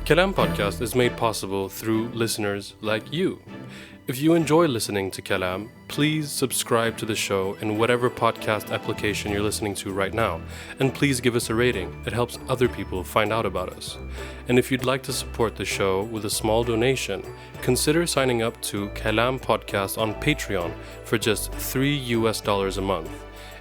Kalam Podcast is made possible through listeners like you. If you enjoy listening to Kalam, please subscribe to the show in whatever podcast application you're listening to right now, and please give us a rating. It helps other people find out about us. And if you'd like to support the show with a small donation, consider signing up to Kalam Podcast on Patreon for just $3 a month.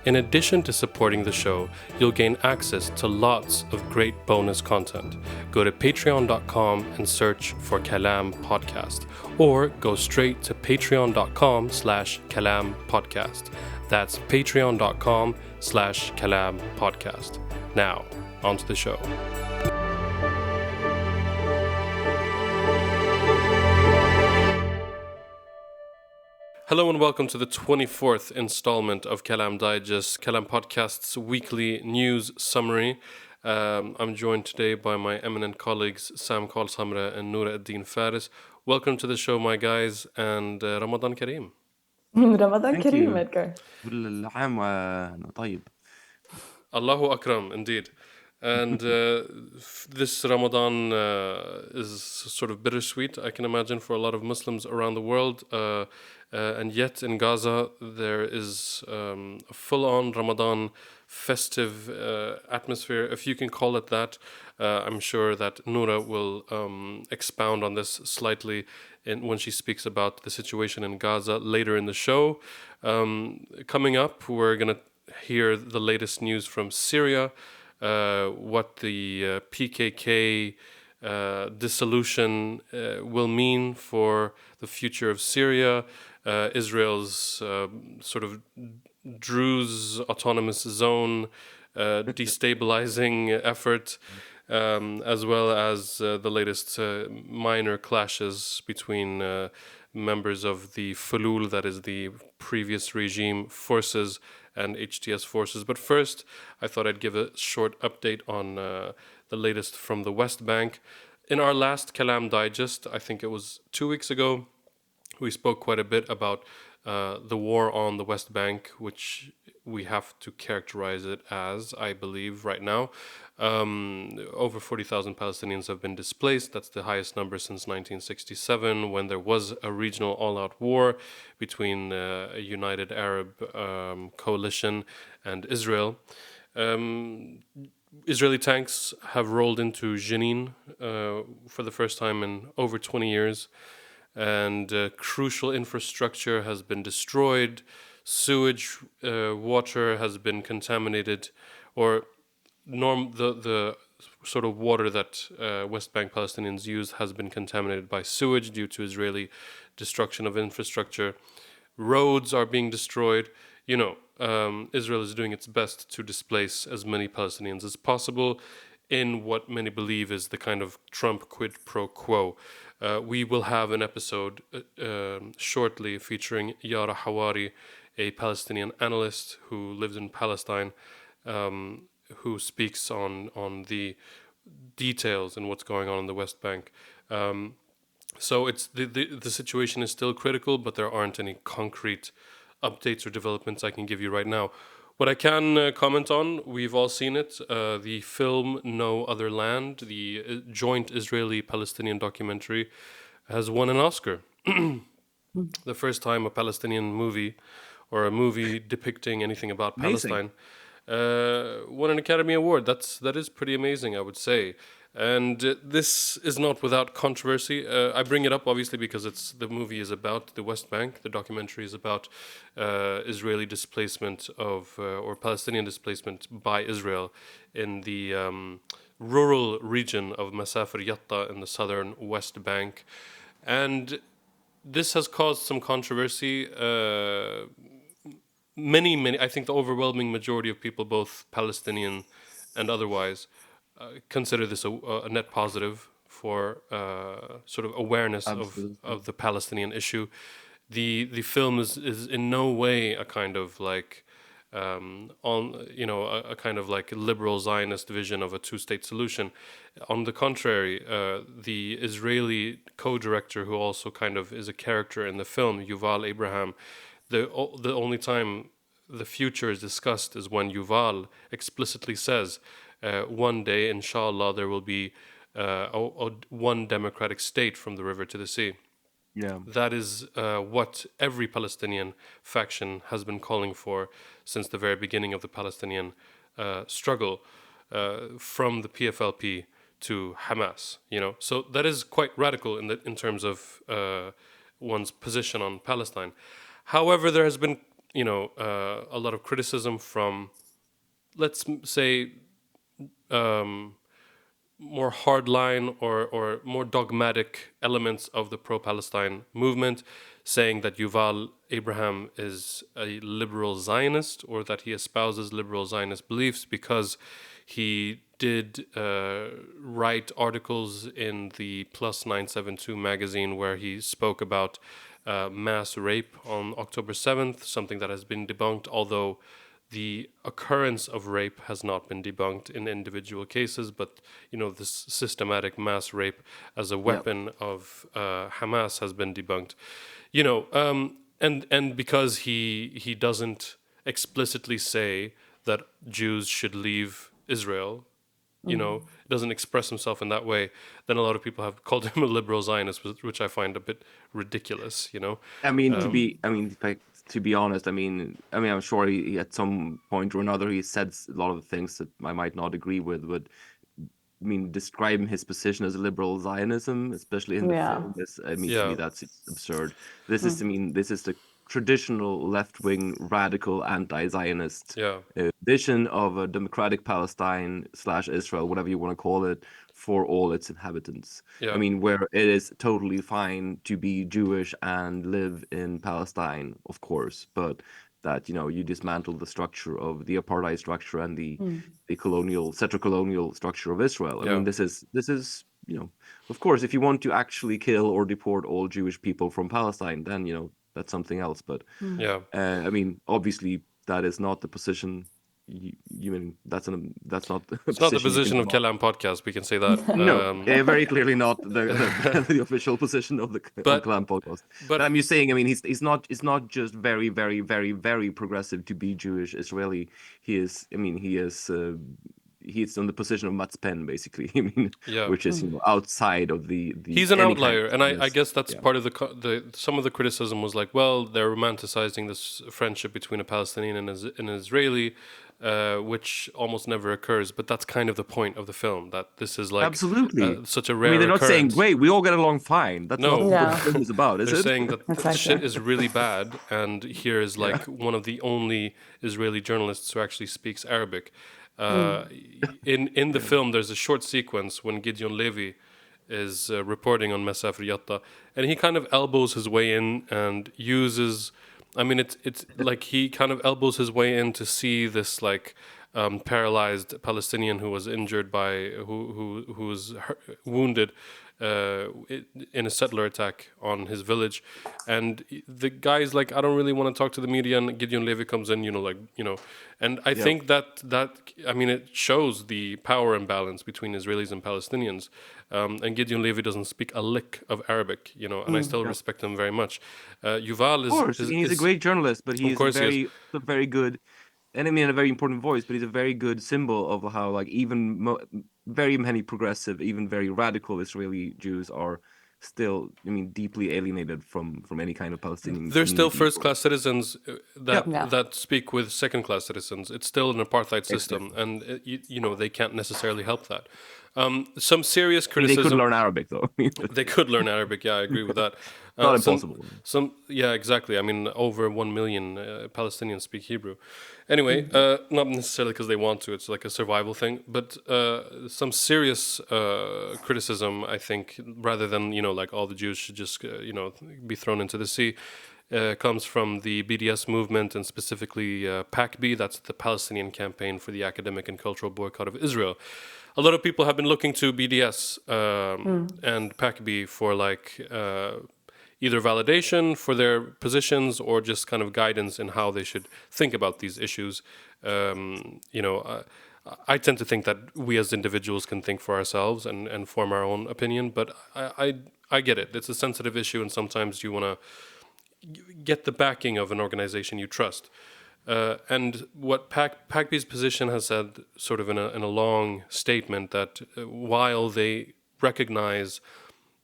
In addition to supporting the show, you'll gain access to lots of great bonus content. Go to patreon.com and search for Kalam Podcast, or go straight to patreon.com/Kalam Podcast. That's patreon.com/Kalam Podcast. Now, on to the show. Hello and welcome to the 24th installment of Kalam Digest, Kalam Podcast's weekly news summary. I'm joined today by my eminent colleagues Sam Samra and Nora Ad-Din Faris. Welcome to the show, my guys, and Ramadan Kareem. Ramadan Thank Kareem, you. Edgar. كل عام وأنت طيب. Allahu Akram, indeed. And this Ramadan is sort of bittersweet, I can imagine, for a lot of Muslims around the world. And yet in Gaza, there is a full-on Ramadan festive atmosphere, if you can call it that. I'm sure that Nora will expound on this slightly when she speaks about the situation in Gaza later in the show. Coming up, we're going to hear the latest news from Syria, what the PKK dissolution will mean for the future of Syria, Israel's sort of Druze autonomous zone destabilizing effort, as well as the latest minor clashes between members of the Fulul, that is the previous regime forces, and HTS forces. But first, I thought I'd give a short update on the latest from the West Bank. In our last Kalam Digest, I think it was 2 weeks ago, we spoke quite a bit about the war on the West Bank, which we have to characterize it as, I believe, right now. Over 40,000 Palestinians have been displaced. That's the highest number since 1967, when there was a regional all-out war between a united Arab coalition and Israel. Israeli tanks have rolled into Jenin for the first time in over 20 years, and crucial infrastructure has been destroyed. Sewage water has been contaminated, or the sort of water that West Bank Palestinians use has been contaminated by sewage due to Israeli destruction of infrastructure. Roads are being destroyed. Israel is doing its best to displace as many Palestinians as possible in what many believe is the kind of Trump quid pro quo. We will have an episode shortly featuring Yara Hawari, a Palestinian analyst who lives in Palestine, who speaks on the details and what's going on in the West Bank. So it's the situation is still critical, but there aren't any concrete updates or developments I can give you right now. What I can comment on, we've all seen it, the film No Other Land, the joint Israeli-Palestinian documentary, has won an Oscar. The first time a Palestinian movie, or a movie depicting anything about Amazing. Palestine, won an Academy Award. That is pretty amazing, I would say. And this is not without controversy. I bring it up obviously because the movie is about the West Bank. The documentary is about Israeli displacement or Palestinian displacement by Israel in the rural region of Masafer Yatta in the southern West Bank. And this has caused some controversy. Many, I think the overwhelming majority of people, both Palestinian and otherwise, consider this a net positive for sort of awareness of the Palestinian issue. The film is in no way a kind of like a kind of like liberal Zionist vision of a two-state solution. On the contrary, the Israeli co-director, who also kind of is a character in the film, Yuval Abraham, the only time the future is discussed is when Yuval explicitly says, one day, inshallah, there will be one democratic state from the river to the sea. Yeah. That is what every Palestinian faction has been calling for since the very beginning of the Palestinian struggle, from the PFLP to Hamas. So that is quite radical in terms of one's position on Palestine. However, there has been a lot of criticism from, let's say, more hardline or more dogmatic elements of the pro-Palestine movement, saying that Yuval Abraham is a liberal Zionist, or that he espouses liberal Zionist beliefs because he did write articles in the Plus 972 magazine where he spoke about mass rape on October 7th, something that has been debunked, although the occurrence of rape has not been debunked in individual cases, but this systematic mass rape as a Yeah. weapon of Hamas has been debunked. And because he doesn't explicitly say that Jews should leave Israel, doesn't express himself in that way, then a lot of people have called him a liberal Zionist, which I find a bit ridiculous. I mean, to be honest, I'm sure at some point or another he said a lot of things that I might not agree with, but describing his position as a liberal Zionism, especially in the Yeah. film, is, to me, Yeah, that's absurd. This is the traditional left-wing, radical, anti-Zionist yeah, vision of a democratic Palestine slash Israel, whatever you want to call it, for all its inhabitants. yeah, Where it is totally fine to be Jewish and live in Palestine, of course, but that you dismantle the structure of the apartheid structure and the colonial colonial structure of Israel. yeah. This is of course, if you want to actually kill or deport all Jewish people from Palestine, then that's something else. But Yeah, obviously that is not the position. That's not a it's not the position you can position of adopt. Kalam podcast. We can say that. No, very clearly not the official position of the But Kalam podcast. But but I'm just saying, he's not just very, very, very, very progressive to be Jewish Israeli. He's in the position of Mats Penn, basically. yeah, Which is outside of the he's an any kind outlier, of and I Zionist. guess that's Yeah, part of the some of the criticism was like, well, they're romanticizing this friendship between a Palestinian and an Israeli, which almost never occurs. But that's kind of the point of the film, that this is like absolutely. such a rare They're not saying, occurrence. "Great, we all get along fine." That's not No, what the Yeah, film is about, is they're it? saying that shit exactly. is really bad, and here is Yeah, like one of the only Israeli journalists who actually speaks Arabic. Uh, in the yeah, film, there's a short sequence when Gideon Levy is reporting on Masafer Yatta, and he kind of elbows his way in and uses. It's like he kind of elbows his way in to see this like paralyzed Palestinian who was injured by who was wounded in a settler attack on his village, and the guy's like, I don't really want to talk to the media, and Gideon Levy comes in, and I yeah. think that it shows the power imbalance between Israelis and Palestinians, and Gideon Levy doesn't speak a lick of Arabic, and I still Yeah. respect him very much. Yuval Of course, he's a is great journalist, but of he's course he is, a very good, and a very important voice. But he's a very good symbol of how, like, even very many progressive, even very radical Israeli Jews are still, deeply alienated from any kind of Palestinian they're still community. first-class citizens Yeah, Yeah. that speak with second-class citizens. It's still an apartheid system, exactly. and they can't necessarily help that. Some serious They could criticism. learn Arabic though. They could learn Arabic. Yeah, I agree with that. Not Some, impossible. yeah, exactly. Over 1 million Palestinians speak Hebrew. Anyway, not necessarily because they want to. It's like a survival thing. But some serious criticism, I think, rather than like all the Jews should just be thrown into the sea, comes from the BDS movement, and specifically PACB. That's the Palestinian Campaign for the Academic and Cultural Boycott of Israel. A lot of people have been looking to BDS and PACB for either validation for their positions or just kind of guidance in how they should think about these issues. I tend to think that we as individuals can think for ourselves and form our own opinion, but I get it. It's a sensitive issue, and sometimes you want to get the backing of an organization you trust. And what PACB's position has said, sort of in a long statement, that while they recognize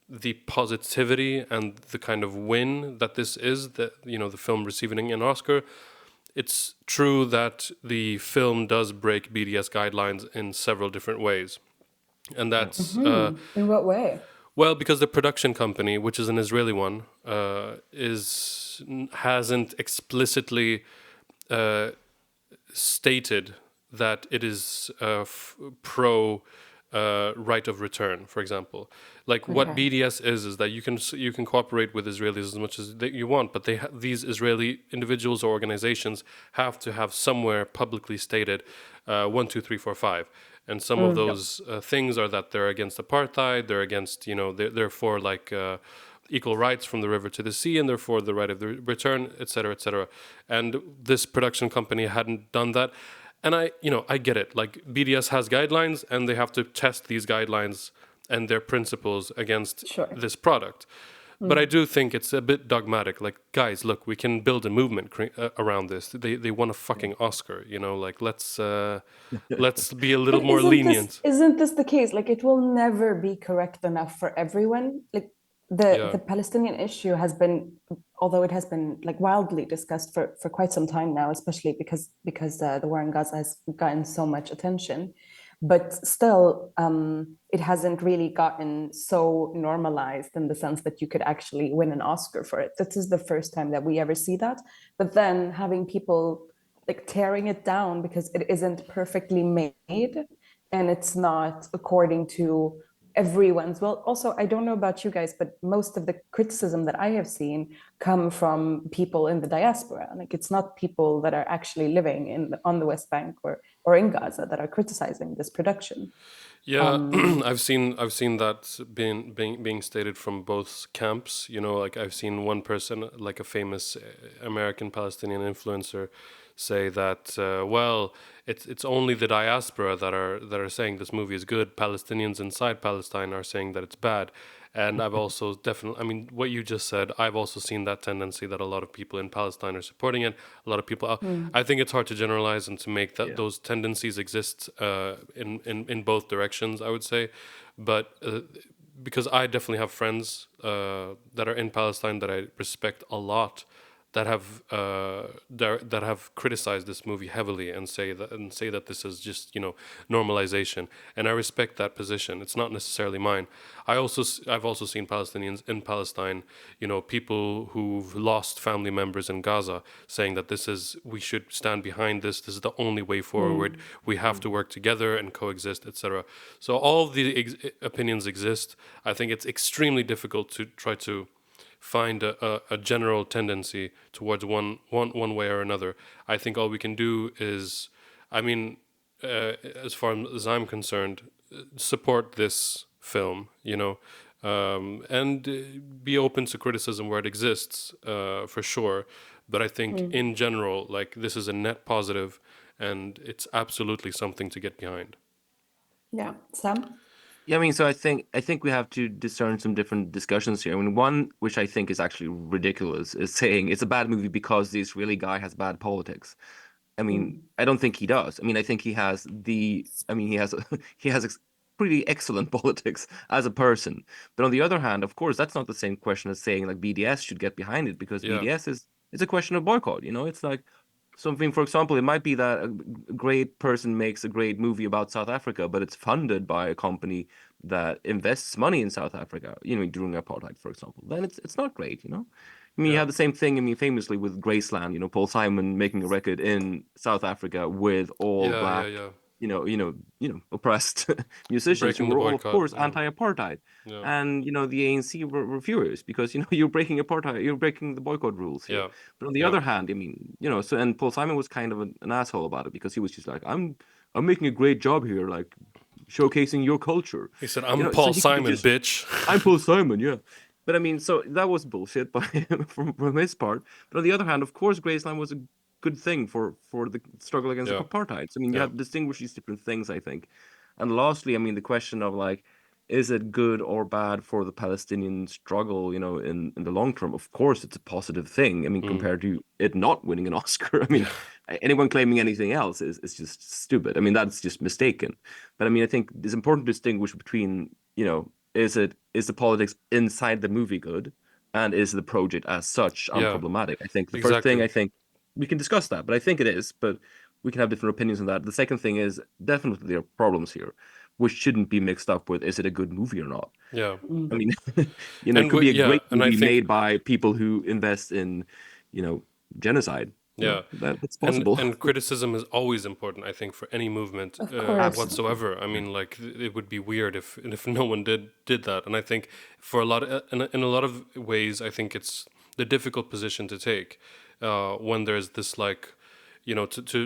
the positivity and the kind of win that this is, that the film receiving an Oscar. It's true that the film does break BDS guidelines in several different ways, and Yeah. that's In what way? well, because the production company, which is an Israeli one, is hasn't explicitly stated that it is pro right of return, for example. Like what Okay. BDS is that you can cooperate with Israelis as much as you want, but these Israeli individuals or organizations have to have somewhere publicly stated 1, 2, 3, 4, 5. And some of Mm. those things are that they're against apartheid, they're against, they're for like equal rights from the river to the sea, and therefore the right of the return, etc., etc. And this production company hadn't done that. And I get it. Like BDS has guidelines, and they have to test these guidelines and their principles against Sure. this product. But I do think it's a bit dogmatic. Like, guys, look, we can build a movement around this. They won a fucking Oscar, Like, let's be a little But more lenient. isn't this the case? Like it will never be correct enough for everyone. Like Yeah, the Palestinian issue has been, although it has been like wildly discussed for quite some time now, especially because the war in Gaza has gotten so much attention, but still it hasn't really gotten so normalized in the sense that you could actually win an Oscar for it. This is the first time that we ever see that. But then having people like tearing it down because it isn't perfectly made and it's not according to everyone's. Well, also, I don't know about you guys, but most of the criticism that I have seen come from people in the diaspora. Like it's not people that are actually living on the West Bank or in Gaza that are criticizing this production. yeah. Um, I've seen that being stated from both camps. Like I've seen one person, like a famous American Palestinian influencer, say that well, it's only the diaspora that are saying this movie is good. Palestinians inside Palestine are saying that it's bad. And I've also definitely, I mean, what you just said, I've also seen that tendency that a lot of people in Palestine are supporting it. A lot of people, I think it's hard to generalize and to make that Yeah. those tendencies exist in both directions, I would say. But because I definitely have friends that are in Palestine that I respect a lot, that have criticized this movie heavily and say that this is just normalization, and I respect that position. It's not necessarily mine. I've also seen Palestinians in Palestine, people who've lost family members in Gaza, saying that we should stand behind this. This is the only way forward. We have to work together and coexist, etc. So all of the opinions exist. I think it's extremely difficult to try to find a general tendency towards one way or another. I think all we can do is, I mean, as far as I'm concerned, support this film, and be open to criticism where it exists, for sure. But I think in general, like this is a net positive, and it's absolutely something to get behind. yeah, Sam. Yeah, I mean, so I think we have to discern some different discussions here. I mean, one which I think is actually ridiculous is saying it's a bad movie because the Israeli guy has bad politics. I mean, I don't think he does. I mean, I think he has he has pretty excellent politics as a person. But on the other hand, of course, that's not the same question as saying like BDS should get behind it because Yeah, BDS is it's a question of boycott. It's like something, for example, it might be that a great person makes a great movie about South Africa, but it's funded by a company that invests money in South Africa, during apartheid, for example. Then it's not great. I mean, you yeah, have the same thing, I mean, famously with Graceland, Paul Simon making a record in South Africa with all yeah, yeah, black, yeah. oppressed musicians who Breaking the were all, of boycott. course, anti-apartheid. Yeah, And, the ANC were furious because, you're breaking apartheid, you're breaking the boycott rules here. yeah, But on the yeah. other hand, I mean, and Paul Simon was kind of an asshole about it because he was just like, I'm making a great job here, like showcasing your culture. He said, "I'm So Paul he could have Simon, just bitch." I'm Paul Simon, yeah. But I mean, so that was bullshit by him from his part. But on the other hand, of course, Graceland was a good thing for the struggle against Yeah, apartheid. So, I mean, you yeah. have to distinguish these different things, I think. And lastly, I mean, the question of like, is it good or bad for the Palestinian struggle, in the long term? Of course, it's a positive thing. I mean, Mm. compared to it not winning an Oscar. I mean, Yeah, anyone claiming anything else is just stupid. I mean, that's just mistaken. But I mean, I think it's important to distinguish between, is the politics inside the movie good, and is the project as such Yeah, unproblematic? I think the first thing, exactly. I think we can discuss that, but I think it is, but we can have different opinions on that. The second thing is definitely there are problems here, which shouldn't be mixed up with is it a good movie or not? Yeah. I mean, it And could be a yeah, great and I movie think made by people who invest in, genocide. yeah. That's And possible. and criticism is always important, I think, for any movement Of course. Absolutely. whatsoever. I mean, like it would be weird if no one did that. And I think for a lot in a lot of ways, I think it's the difficult position to take when there's this like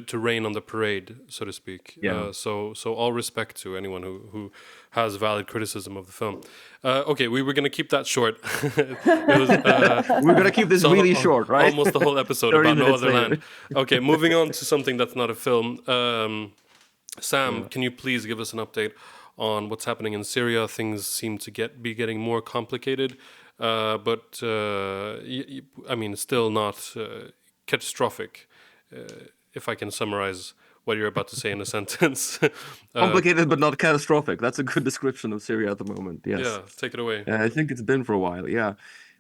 to rain on the parade, so to speak. Yeah. So all respect to anyone who has valid criticism of the film. Okay, we were gonna keep that short. It was We're gonna keep this so really short, right? almost the whole episode 30 about no minutes other land. later. Okay, moving on to something that's not a film. Sam, Yeah. can you please give us an update on what's happening in Syria? Things seem to be getting more complicated, but I mean, still not catastrophic. If I can summarize what you're about to say in a sentence. uh, Complicated but not catastrophic. That's a good description of Syria at the moment. Yes. yeah, take it away. I think it's been for a while. Yeah.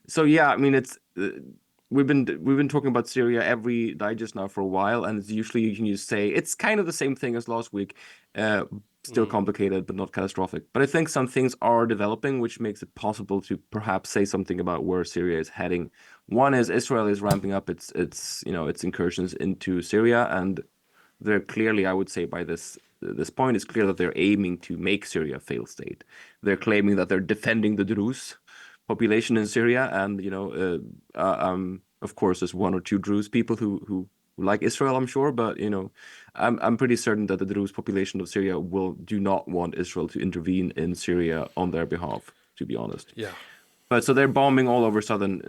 So yeah, I mean, it's we've been talking about Syria every digest now for a while, and it's usually you can just say it's kind of the same thing as last week. Uh, Still Mm, complicated, but not catastrophic. But I think some things are developing, which makes it possible to perhaps say something about where Syria is heading. One is Israel is ramping up its incursions into Syria, and they're clearly, I would say, by this point, it's clear that they're aiming to make Syria a failed state. They're claiming that they're defending the Druze population in Syria, and of course, there's one or two Druze people who like Israel, I'm sure, but I'm pretty certain that the Druze population of Syria will do not want Israel to intervene in Syria on their behalf, to be honest. yeah, But so they're bombing all over southern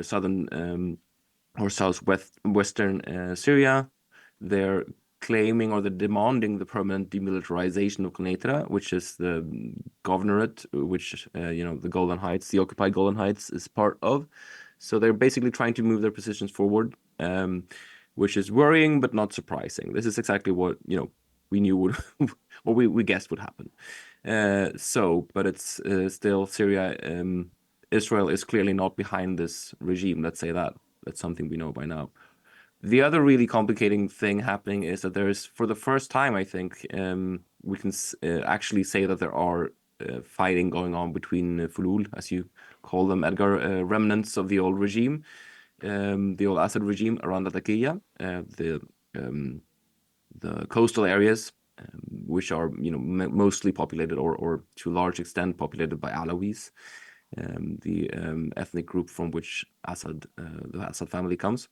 or southwestern Syria. They're claiming or they're demanding the permanent demilitarization of Quneitra, which is the governorate, which the Golan Heights, the occupied Golan Heights, is part of. So they're basically trying to move their positions forward, which is worrying but not surprising. This is exactly what we knew would, or we guessed would happen. But it's still Syria. Israel is clearly not behind this regime. Let's say that. That's something we know by now. The other really complicating thing happening is that there is, for the first time, I think, we can actually say that there are fighting going on between Fulul, as you call them, Edgar, remnants of the old regime, the old Assad regime around Latakia, the coastal areas, which are mostly populated or to a large extent populated by Alawis, the ethnic group from which the Assad family comes.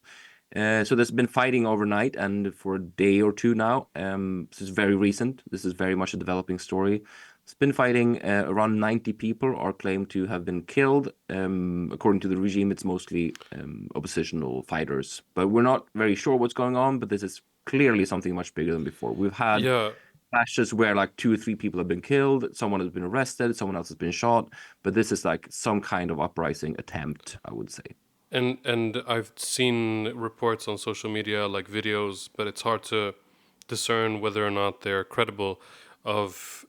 So there's been fighting overnight and for a day or two now. This is very recent. This is very much a developing story. It's been fighting. Around 90 people are claimed to have been killed. According to the regime, it's mostly oppositional fighters. But we're not very sure what's going on. But this is clearly something much bigger than before. We've had yeah. clashes where like 2 or 3 people have been killed, someone has been arrested, someone else has been shot. But this is like some kind of uprising attempt, I would say. And I've seen reports on social media, like videos, but it's hard to discern whether or not they're credible of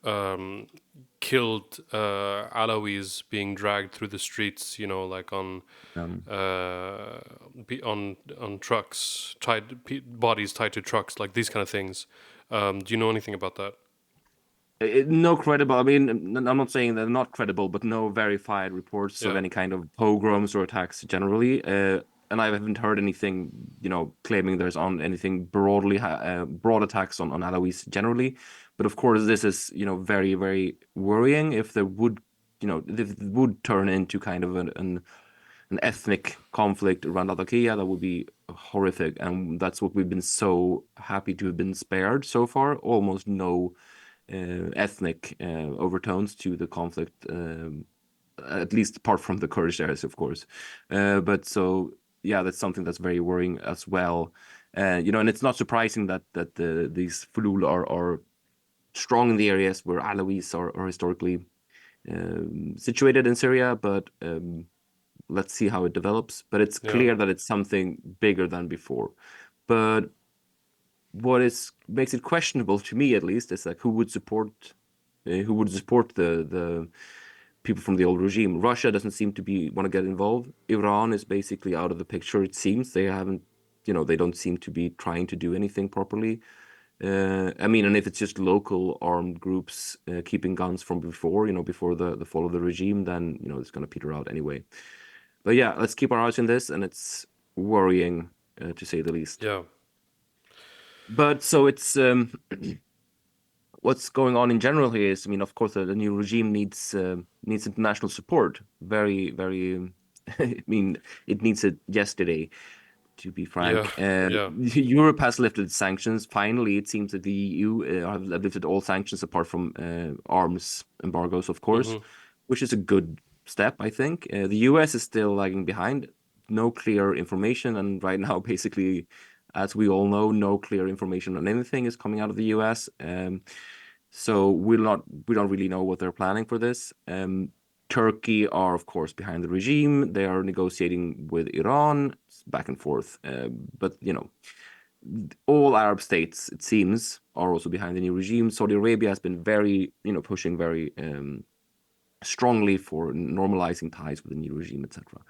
killed Alawis being dragged through the streets, like Um, on trucks, bodies tied to trucks, like these kind of things. Do you know anything about that? No credible. I mean, I'm not saying they're not credible, but no verified reports of Yeah, any kind of pogroms or attacks generally. And I haven't heard anything, claiming there's on anything broad attacks on Alawis generally. But of course, this is, very, very worrying if there would, if it would turn into kind of an ethnic conflict around Latakia. That would be horrific, and that's what we've been so happy to have been spared so far. Almost no ethnic overtones to the conflict, at least apart from the Kurdish areas, of course. But so yeah, that's something that's very worrying as well. And it's not surprising that these Fulul are strong in the areas where Alawis are historically situated in Syria, but let's see how it develops. But it's yeah, clear that it's something bigger than before. But what makes it questionable to me, at least, is like who would support the people from the old regime. Russia doesn't seem to want to get involved. Iran is basically out of the picture, it seems. They haven't, they don't seem to be trying to do anything properly. I mean, and if it's just local armed groups keeping guns from before, before the fall of the regime, then, it's going to peter out anyway. But yeah, let's keep our eyes on this, and it's worrying, to say the least. Yeah. But so it's what's going on in general here is, I mean, of course, the new regime needs international support. Very, very. I mean, it needs it yesterday, to be frank. Yeah. Europe has lifted sanctions. Finally, it seems that the EU have lifted all sanctions apart from arms embargoes, of course, which is a good step, I think. The US is still lagging behind. No clear information, and right now, basically, as we all know, no clear information on anything is coming out of the US. So we don't really know what they're planning for this. Turkey are, of course, behind the regime. They are negotiating with Iran, back and forth. But, all Arab states, it seems, are also behind the new regime. Saudi Arabia has been very, pushing very strongly for normalizing ties with the new regime, etc.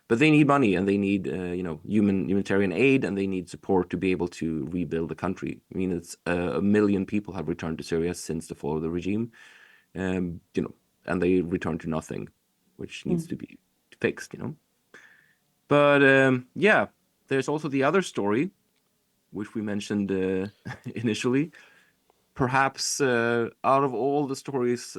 But they need money, and they need, humanitarian aid, and they need support to be able to rebuild the country. I mean, it's 1 million people have returned to Syria since the fall of the regime, and they return to nothing, which needs to be fixed, But yeah, there's also the other story, which we mentioned initially. Perhaps out of all the stories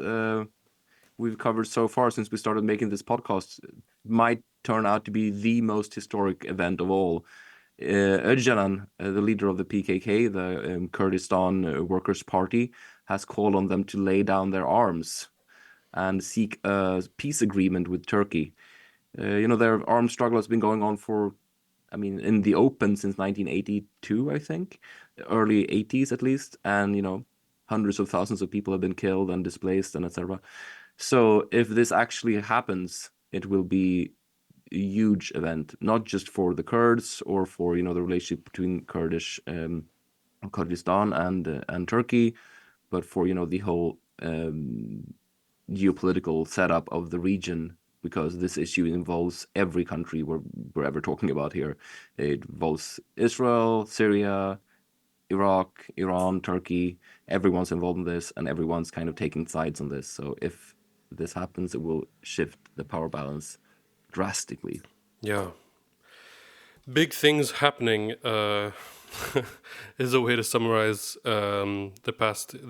we've covered so far since we started making this podcast, might turn out to be the most historic event of all. Öcalan, the leader of the PKK, the Kurdistan Workers' Party, has called on them to lay down their arms and seek a peace agreement with Turkey. Their armed struggle has been going on in the open since 1982, I think, early 80s at least, and hundreds of thousands of people have been killed and displaced and etc. So if this actually happens, it will be a huge event, not just for the Kurds or for the relationship between Kurdistan and Turkey, but for the whole geopolitical setup of the region, because this issue involves every country we're ever talking about here. It involves Israel, Syria, Iraq, Iran, Turkey. Everyone's involved in this, and everyone's kind of taking sides on this. So if this happens, it will shift the power balance drastically. Yeah. Big things happening is a way to summarize the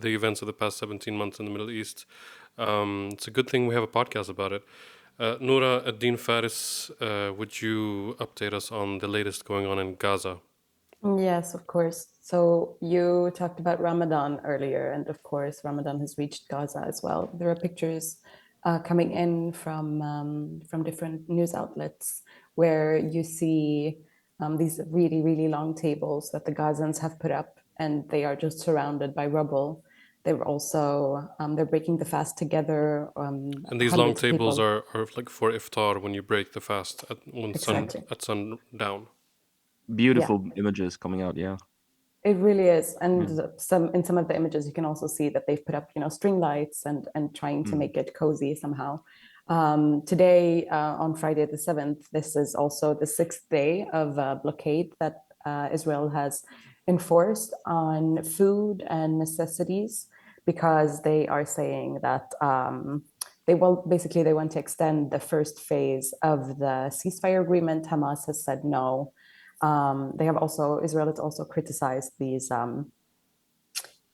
events of the past 17 months in the Middle East. It's a good thing we have a podcast about it. Nora, Ad-Din Faris, would you update us on the latest going on in Gaza? Yes, of course. So you talked about Ramadan earlier, and of course, Ramadan has reached Gaza as well. There are pictures coming in from different news outlets where you see these really, really long tables that the Gazans have put up, and they are just surrounded by rubble. They're also they're breaking the fast together. And these long tables are like for iftar, when you break the fast at sundown. Beautiful images coming out, yeah. It really is, and in some of the images you can also see that they've put up string lights and trying to make it cozy somehow. Today, on Friday the 7th, this is also the 6th day of blockade that Israel has enforced on food and necessities, because they are saying that they want to extend the first phase of the ceasefire agreement. Hamas has said no. Israel has also criticized these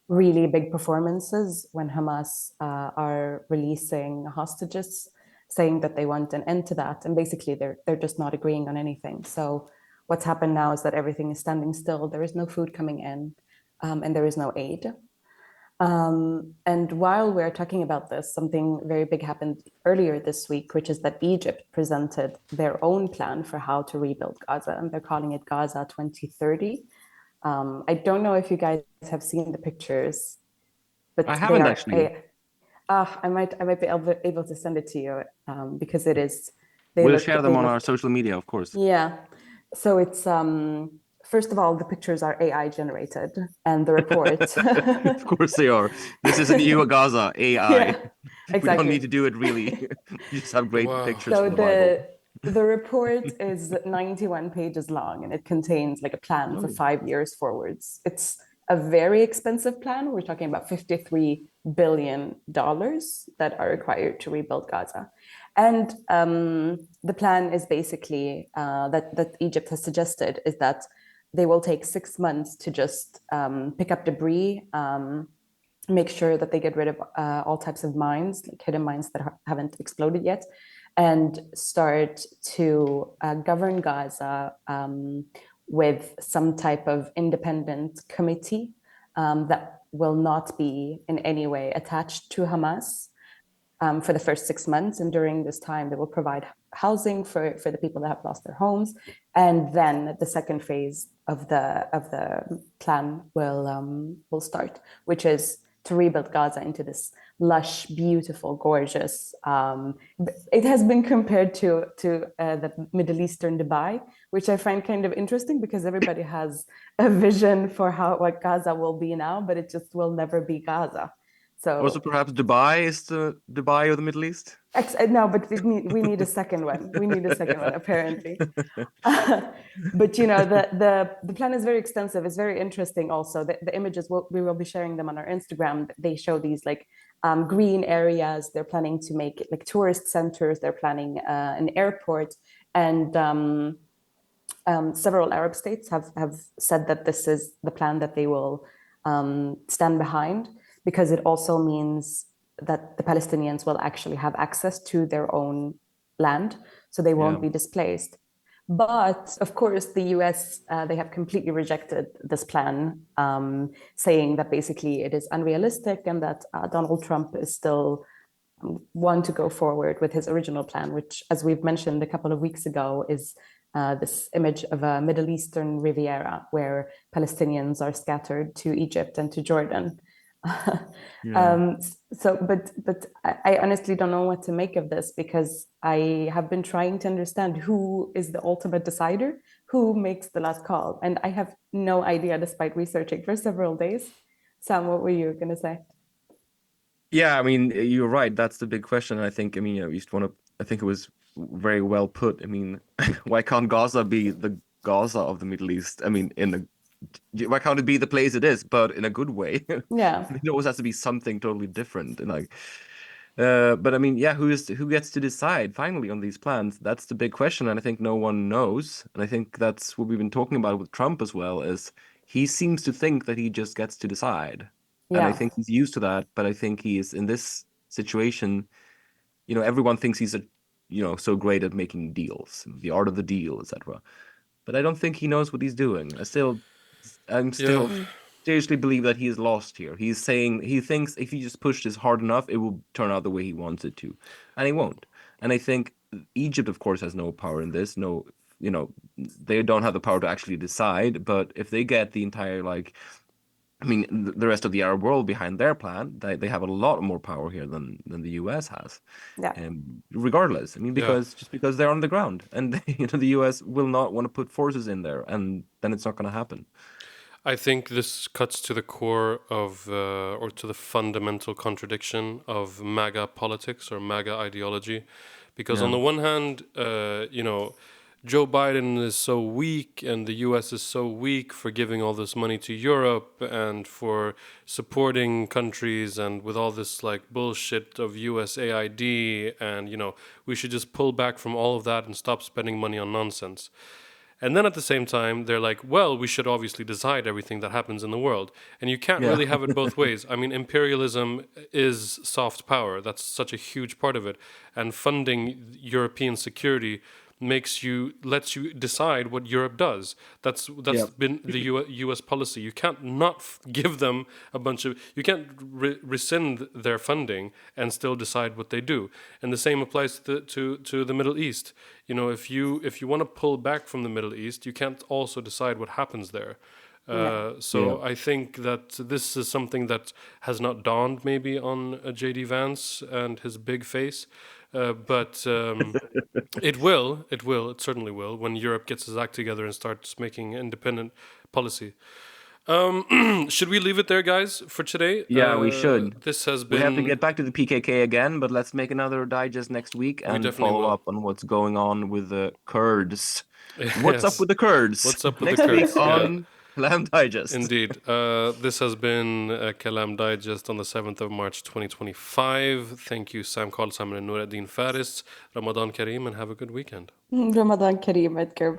really big performances when Hamas are releasing hostages, saying that they want an end to that. And basically they're just not agreeing on anything. So what's happened now is that everything is standing still. There is no food coming in, and there is no aid. And while we're talking about this, something very big happened earlier this week, which is that Egypt presented their own plan for how to rebuild Gaza, and they're calling it Gaza 2030. I don't know if you guys have seen the pictures, but I haven't actually. I might be able to send it to you because it is. We'll share them on our social media, of course. Yeah, so it's first of all, the pictures are AI generated, and the report. Of course they are. This is a new Gaza AI. Yeah. We don't need Exactly. to do it really. You just have great Wow. pictures So from the Bible. the report is 91 pages long, and it contains like a plan for Oh, 5 years forwards. It's a very expensive plan. We're talking about $53 billion that are required to rebuild Gaza. And the plan is basically that Egypt has suggested is that they will take 6 months to just pick up debris, make sure that they get rid of all types of mines, like hidden mines that haven't exploded yet, and start to govern Gaza with some type of independent committee that will not be in any way attached to Hamas for the first 6 months. And during this time, they will provide housing for the people that have lost their homes. And then the second phase of the plan will start, which is to rebuild Gaza into this lush, beautiful, gorgeous. It has been compared to the Middle Eastern Dubai, which I find kind of interesting because everybody has a vision for what Gaza will be now, but it just will never be Gaza. also So perhaps Dubai is the Dubai of the Middle East. no, but we need a second one. We need a second one, apparently. But the plan is very extensive. It's very interesting. Also, the images we will be sharing them on our Instagram. They show these like green areas. They're planning to make it like tourist centers. They're planning an airport, and several Arab states have said that this is the plan that they will stand behind, because it also means that the Palestinians will actually have access to their own land, so they Yeah. won't be displaced. But of course, the US, they have completely rejected this plan, saying that basically it is unrealistic and that Donald Trump is still one to go forward with his original plan, which, as we've mentioned a couple of weeks ago, is this image of a Middle Eastern Riviera where Palestinians are scattered to Egypt and to Jordan. Yeah. I honestly don't know what to make of this, because I have been trying to understand who is the ultimate decider, who makes the last call, and I have no idea despite researching for several days. Sam, what were you going to say? Yeah, I mean, you're right. That's the big question. I think, I mean, you just want to, I think it was very well put. I mean, why can't Gaza be the Gaza of the Middle East? I mean, why can't it be the place it is, but in a good way? Yeah, It always has to be something totally different. And like, but I mean, yeah, who gets to decide finally on these plans? That's the big question, and I think no one knows. And I think that's what we've been talking about with Trump as well, is he seems to think that he just gets to decide. And I yeah, think he's used to that, but I think he is in this situation, everyone thinks he's so great at making deals, the art of the deal, etc. But I don't think he knows what he's doing. I'm Yeah. still seriously believe that he is lost here. He's saying he thinks if he just pushed this hard enough, it will turn out the way he wants it to, and it won't. And I think Egypt, of course, has no power in this. No, they don't have the power to actually decide. But if they get the entire I mean, the rest of the Arab world behind their plan, they have a lot more power here than the U.S. has. yeah. Regardless, I mean, Yeah. because they're on the ground, and the U.S. will not want to put forces in there, and then it's not going to happen. I think this cuts to the core of, or to the fundamental contradiction of MAGA politics or MAGA ideology. Because on Yeah, the one hand, Joe Biden is so weak and the US is so weak for giving all this money to Europe and for supporting countries and with all this like bullshit of USAID, and we should just pull back from all of that and stop spending money on nonsense. And then at the same time, they're like, well, we should obviously decide everything that happens in the world. And you can't yeah, really have it both ways. I mean, imperialism is soft power. That's such a huge part of it. And funding European security lets you decide what Europe does. That's yeah, been the U.S. policy. You can't not give them a bunch of. You can't rescind their funding and still decide what they do. And the same applies to the Middle East. If you want to pull back from the Middle East, you can't also decide what happens there. Yeah. yeah. So I think that this is something that has not dawned maybe on J.D. Vance and his big face, but it certainly will when Europe gets its act together and starts making independent policy. Should we leave it there, guys, for today? Yeah, we should. This has We have to been. get back to the PKK again, but let's make another digest next week We and definitely follow will. up on what's going on with the Kurds. What's up Yes. with the Kurds? What's up with the Next week Kurds? Yeah. on Kalam Digest. Indeed. This has been Kalam Digest on the 7th of March 2025. Thank you, Sam Karlshamn and Nora Faris. Ramadan Kareem, and have a good weekend. Ramadan Kareem, Edgar.